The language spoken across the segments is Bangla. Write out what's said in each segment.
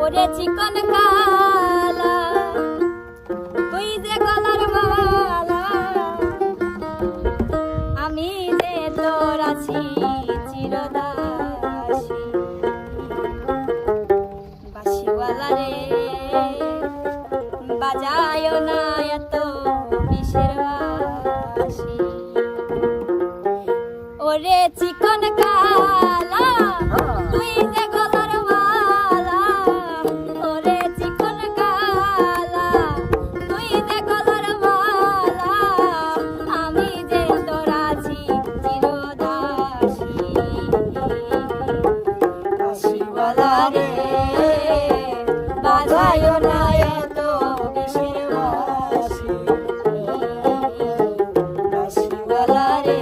ওরে চিকন কালা তুই যে গলার মালা আমি যে তোর আছি চিরদাসী বাঁশিওয়ালা রে বাজায় না এত বিষের বাঁশি ওরে চিকন কালা তুই যে গলার মালা ওরে চিকন কালা তুই যে গলার মালা আমি যে তোর আছি চিরদাসী বাঁশিওয়ালা রে বাজায় না এত বিষের বাঁশি বাঁশিওয়ালা রে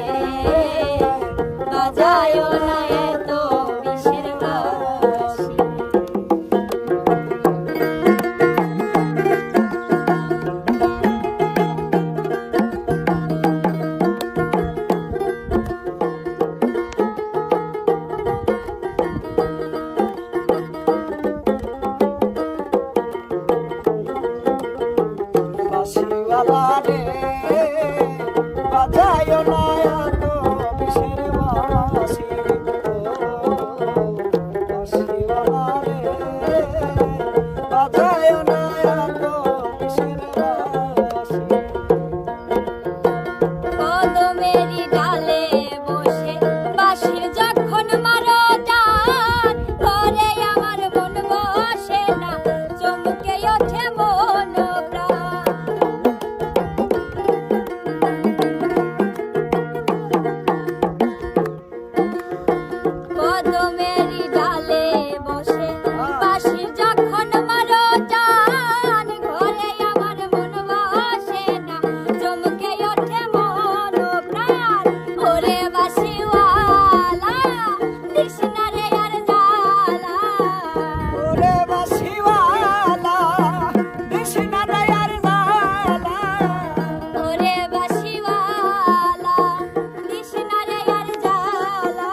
বাজায় না এত বিষের বাঁশি বাঁশিওয়ালা রে বাজায় না এত বিষের বাঁশি বাঁশিওয়ালা রে বাজায় না এত বিষের বাঁশি কদমেরই ডালে বসে বাঁশির যখন মারো টান করে আমার মন বসে না চমকে ওঠে মন প্রাণ কদমেরই ডালে বসে বাঁশির যখন মারো টান ঘরে আমার মন বসে না চমকে ওঠে মন প্রাণ ওরে বাঁশিওয়ালা দিস না রে আর জ্বালা ওরে বাঁশিওয়ালা দিস না রে আর জ্বালা ওরে বাঁশিওয়ালা দিস না রে আর জ্বালা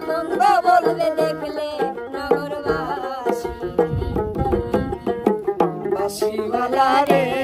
মন্দ বলবে দেখলে নগরবাসী বাঁশিওয়ালা রে